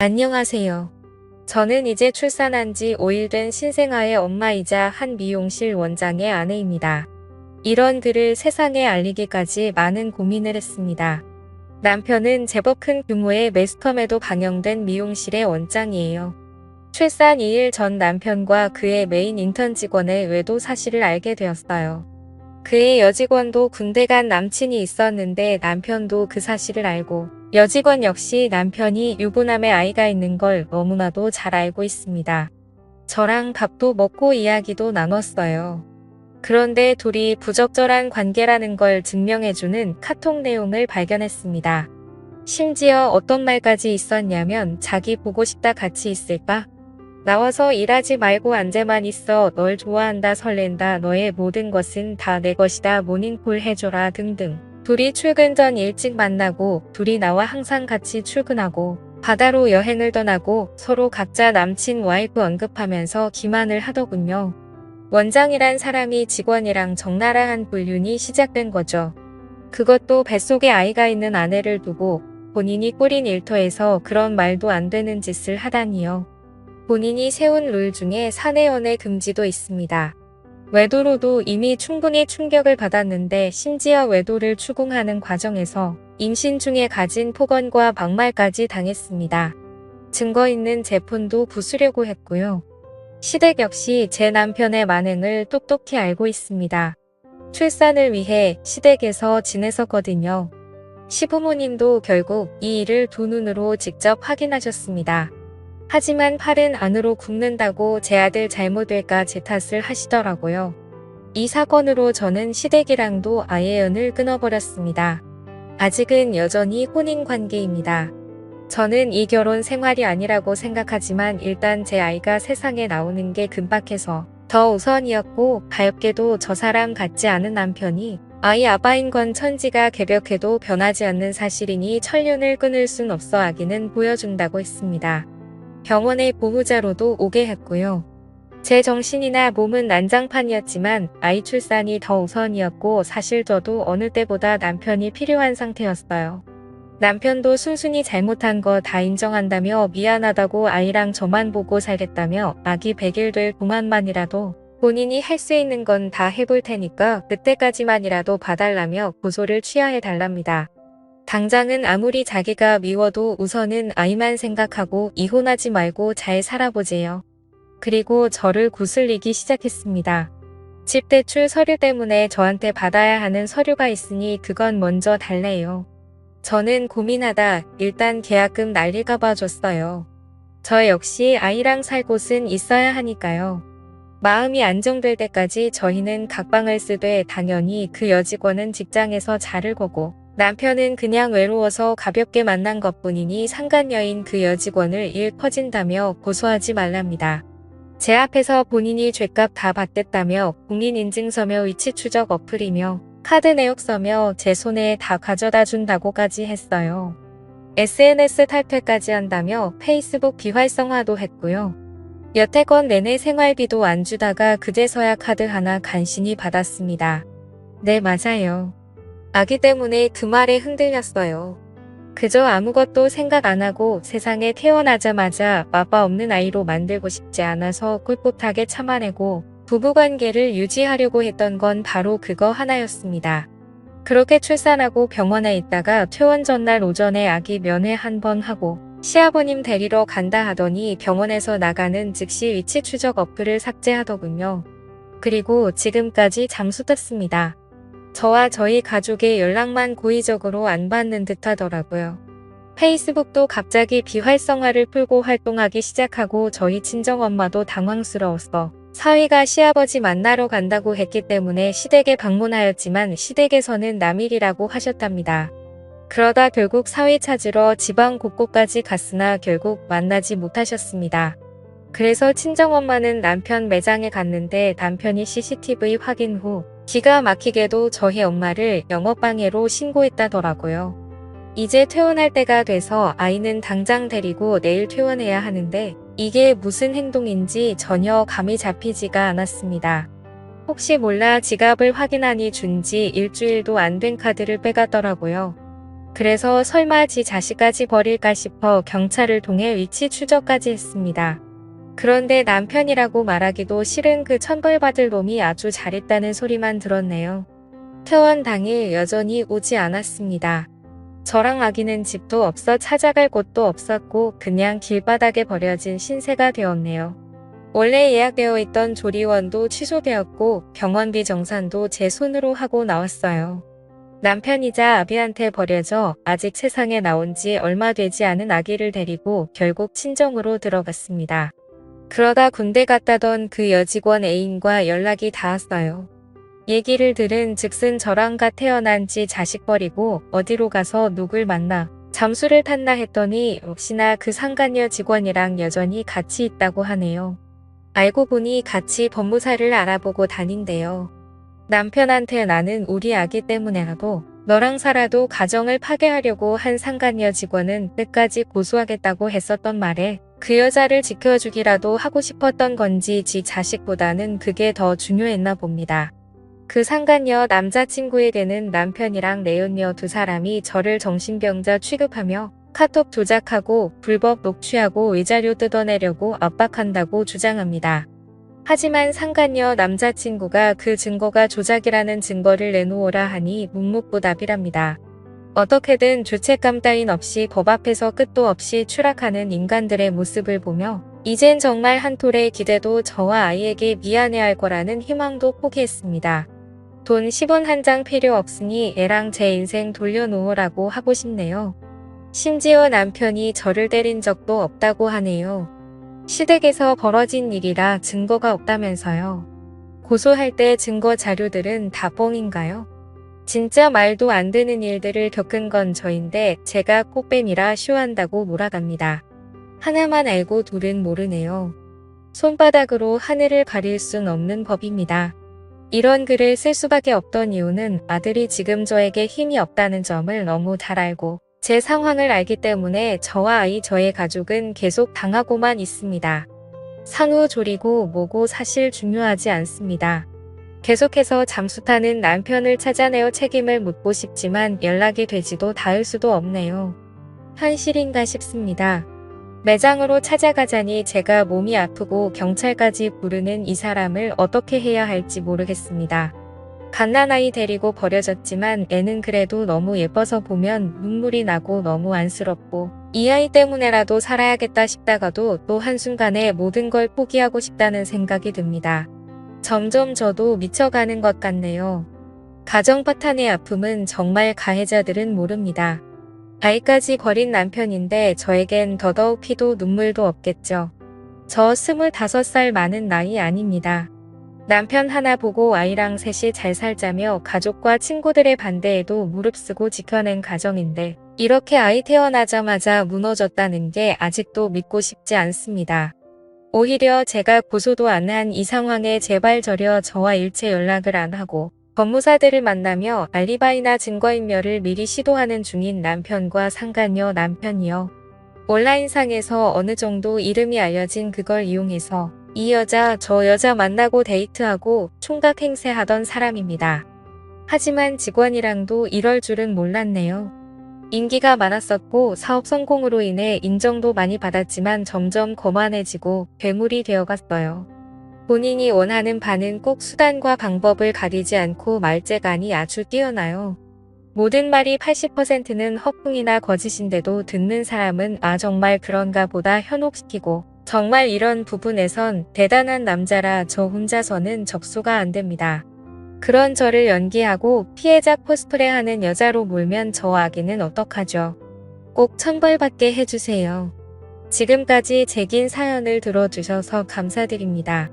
안녕하세요. 저는 이제 출산한 지 5일 된 신생아의 엄마이자 한 미용실 원장의 아내입니다. 이런 글을 세상에 알리기까지 많은 고민을 했습니다. 남편은 제법 큰 규모의 매스컴에도 방영된 미용실의 원장이에요. 출산 2일 전 남편과 그의 메인 인턴 직원의 외도 사실을 알게 되었어요. 그의 여직원도 군대 간 남친이 있었는데 남편도 그 사실을 알고 여직원 역시 남편이 유부남의 아이가 있는 걸 너무나도 잘 알고 있습니다. 저랑 밥도 먹고 이야기도 나눴어요. 그런데 둘이 부적절한 관계라는 걸 증명해주는 카톡 내용을 발견했습니다. 심지어 어떤 말까지 있었냐면 자기 보고 싶다 같이 있을까? 나와서 일하지 말고 앉아만 있어. 널 좋아한다 설렌다. 너의 모든 것은 다 내 것이다. 모닝콜 해줘라 등등. 둘이 출근 전 일찍 만나고 둘이 나와 항상 같이 출근하고 바다로 여행을 떠나고 서로 각자 남친 와이프 언급하면서 기만을 하더군요. 원장이란 사람이 직원이랑 적나라한 불륜이 시작된 거죠. 그것도 뱃속에 아이가 있는 아내를 두고 본인이 꾸린 일터에서 그런 말도 안 되는 짓을 하다니요. 본인이 세운 룰 중에 사내연애 금지도 있습니다. 외도로도 이미 충분히 충격을 받았는데 심지어 외도를 추궁하는 과정에서 임신 중에 가진 폭언과 막말까지 당했습니다. 증거 있는 제 폰도 부수려고 했고요. 시댁 역시 제 남편의 만행을 똑똑히 알고 있습니다. 출산을 위해 시댁에서 지냈었거든요. 시부모님도 결국 이 일을 두 눈으로 직접 확인하셨습니다. 하지만 팔은 안으로 굽는다고 제 아들 잘못될까 제 탓을 하시더라고요. 이 사건으로 저는 시댁이랑도 아예 연을 끊어버렸습니다. 아직은 여전히 혼인 관계입니다. 저는 이 결혼 생활이 아니라고 생각하지만 일단 제 아이가 세상에 나오는 게 금박해서 더 우선이었고, 가엾게도 저 사람 같지 않은 남편이 아이 아빠인 건 천지가 개벽해도 변하지 않는 사실이니 천륜을 끊을 순 없어 아기는 보여준다고 했습니다. 병원의 보호자로도 오게 했고요. 제 정신이나 몸은 난장판이었지만 아이 출산이 더 우선이었고, 사실 저도 어느 때보다 남편이 필요한 상태였어요. 남편도 순순히 잘못한 거 다 인정한다며 미안하다고 아이랑 저만 보고 살겠다며 아기 100일 될 동안만이라도 본인이 할 수 있는 건 다 해볼 테니까 그때까지만이라도 봐달라며 고소를 취하해달랍니다. 당장은 아무리 자기가 미워도 우선은 아이만 생각하고 이혼하지 말고 잘 살아보재요. 그리고 저를 구슬리기 시작했습니다. 집 대출 서류 때문에 저한테 받아야 하는 서류가 있으니 그건 먼저 달래요. 저는 고민하다 일단 계약금 날릴까봐 줬어요. 저 역시 아이랑 살 곳은 있어야 하니까요. 마음이 안정될 때까지 저희는 각방을 쓰되 당연히 그 여직원은 직장에서 자를 거고 남편은 그냥 외로워서 가볍게 만난 것뿐이니 상간녀인 그 여직원을 일 퍼진다며 고소하지 말랍니다. 제 앞에서 본인이 죗값 다 받겠다며 공인인증서며 위치 추적 어플이며 카드 내역 써며 제 손에 다 가져다 준다고까지 했어요. SNS 탈퇴까지 한다며 페이스북 비활성화도 했고요. 여태껏 내내 생활비도 안 주다가 그제서야 카드 하나 간신히 받았습니다. 네, 맞아요. 아기 때문에 그 말에 흔들렸어요. 그저 아무것도 생각 안 하고 세상에 태어나자마자 아빠 없는 아이로 만들고 싶지 않아서 꿋꿋하게 참아내고 부부관계를 유지하려고 했던 건 바로 그거 하나였습니다. 그렇게 출산하고 병원에 있다가 퇴원 전날 오전에 아기 면회 한 번 하고 시아버님 데리러 간다 하더니 병원에서 나가는 즉시 위치 추적 어플을 삭제하더군요. 그리고 지금까지 잠수 탔습니다. 저와 저희 가족의 연락만 고의적으로 안 받는 듯 하더라고요. 페이스북도 갑자기 비활성화를 풀고 활동하기 시작하고 저희 친정엄마도 당황스러웠어. 사위가 시아버지 만나러 간다고 했기 때문에 시댁에 방문하였지만 시댁에서는 남일이라고 하셨답니다. 그러다 결국 사위 찾으러 지방 곳곳까지 갔으나 결국 만나지 못하셨습니다. 그래서 친정엄마는 남편 매장에 갔는데 남편이 CCTV 확인 후 기가 막히게도 저희 엄마를 영업방해로 신고했다더라고요. 이제 퇴원할 때가 돼서 아이는 당장 데리고 내일 퇴원해야 하는데 이게 무슨 행동인지 전혀 감이 잡히지가 않았습니다. 혹시 몰라 지갑을 확인하니 준 지 일주일도 안 된 카드를 빼갔더라고요. 그래서 설마 지 자식까지 버릴까 싶어 경찰을 통해 위치 추적까지 했습니다. 그런데 남편이라고 말하기도 싫은 그 천벌받을 놈이 아주 잘했다는 소리만 들었네요. 퇴원 당일 여전히 오지 않았습니다. 저랑 아기는 집도 없어 찾아갈 곳도 없었고 그냥 길바닥에 버려진 신세가 되었네요. 원래 예약되어 있던 조리원도 취소되었고 병원비 정산도 제 손으로 하고 나왔어요. 남편이자 아비한테 버려져 아직 세상에 나온 지 얼마 되지 않은 아기를 데리고 결국 친정으로 들어갔습니다. 그러다 군대 갔다던 그 여직원 애인과 연락이 닿았어요. 얘기를 들은 즉슨 저랑 가 태어난 지 자식 버리고 어디로 가서 누굴 만나 잠수를 탔나 했더니 역시나 그 상간녀 직원이랑 여전히 같이 있다고 하네요. 알고 보니 같이 법무사를 알아보고 다닌대요. 남편한테 나는 우리 아기 때문에라도 너랑 살아도 가정을 파괴하려고 한 상간녀 직원은 끝까지 고소하겠다고 했었던 말에 그 여자를 지켜주기라도 하고 싶었던 건지 지 자식보다는 그게 더 중요했나 봅니다. 그 상간녀 남자친구에게는 남편이랑 내연녀 두 사람이 저를 정신병자 취급하며 카톡 조작하고 불법 녹취하고 위자료 뜯어내려고 압박한다고 주장합니다. 하지만 상간녀 남자친구가 그 증거가 조작이라는 증거를 내놓으라 하니 묵묵부답이랍니다. 어떻게든 죄책감 따윈 없이 법 앞에서 끝도 없이 추락하는 인간들의 모습을 보며 이젠 정말 한 톨의 기대도 저와 아이에게 미안해할 거라는 희망도 포기했습니다. 돈 10원 한 장 필요 없으니 애랑 제 인생 돌려놓으라고 하고 싶네요. 심지어 남편이 저를 때린 적도 없다고 하네요. 시댁에서 벌어진 일이라 증거가 없다면서요. 고소할 때 증거 자료들은 다 뻥인가요? 진짜 말도 안 되는 일들을 겪은 건 저인데 제가 꽃뱀이라 쇼한다고 몰아갑니다. 하나만 알고 둘은 모르네요. 손바닥으로 하늘을 가릴 순 없는 법입니다. 이런 글을 쓸 수밖에 없던 이유는 아들이 지금 저에게 힘이 없다는 점을 너무 잘 알고 제 상황을 알기 때문에 저와 아이 저의 가족은 계속 당하고만 있습니다. 상우조리고 뭐고 사실 중요하지 않습니다. 계속해서 잠수 타는 남편을 찾아내어 책임을 묻고 싶지만 연락이 되지도 닿을 수도 없네요. 현실인가 싶습니다. 매장으로 찾아가자니 제가 몸이 아프고 경찰까지 부르는 이 사람을 어떻게 해야 할지 모르겠습니다. 갓난아이 데리고 버려졌지만 애는 그래도 너무 예뻐서 보면 눈물이 나고 너무 안쓰럽고 이 아이 때문에라도 살아야겠다 싶다가도 또 한순간에 모든 걸 포기하고 싶다는 생각이 듭니다. 점점 저도 미쳐가는 것 같네요. 가정 파탄의 아픔은 정말 가해자들은 모릅니다. 아이까지 버린 남편인데 저에겐 더더욱 피도 눈물도 없겠죠. 저 25살 많은 나이 아닙니다. 남편 하나 보고 아이랑 셋이 잘 살자며 가족과 친구들의 반대에도 무릅쓰고 지켜낸 가정인데 이렇게 아이 태어나자마자 무너졌다는 게 아직도 믿고 싶지 않습니다. 오히려 제가 고소도 안 한 이 상황에 제발 저려 저와 일체 연락을 안 하고 법무사들을 만나며 알리바이나 증거인멸을 미리 시도하는 중인 남편과 상간녀 남편이요. 온라인상에서 어느 정도 이름이 알려진 그걸 이용해서 이 여자 저 여자 만나고 데이트하고 총각 행세하던 사람입니다. 하지만 직원이랑도 이럴 줄은 몰랐네요. 인기가 많았었고 사업 성공으로 인해 인정도 많이 받았지만 점점 거만해지고 괴물이 되어갔어요. 본인이 원하는 바는 꼭 수단과 방법을 가리지 않고 말재간이 아주 뛰어나요. 모든 말이 80%는 허풍이나 거짓인데도 듣는 사람은 아 정말 그런가 보다 현혹시키고 정말 이런 부분에선 대단한 남자라 저 혼자서는 접수가 안 됩니다. 그런 저를 연기하고 피해자 코스프레하는 여자로 몰면 저 아기는 어떡하죠? 꼭 천벌받게 해주세요. 지금까지 제 긴 사연을 들어주셔서 감사드립니다.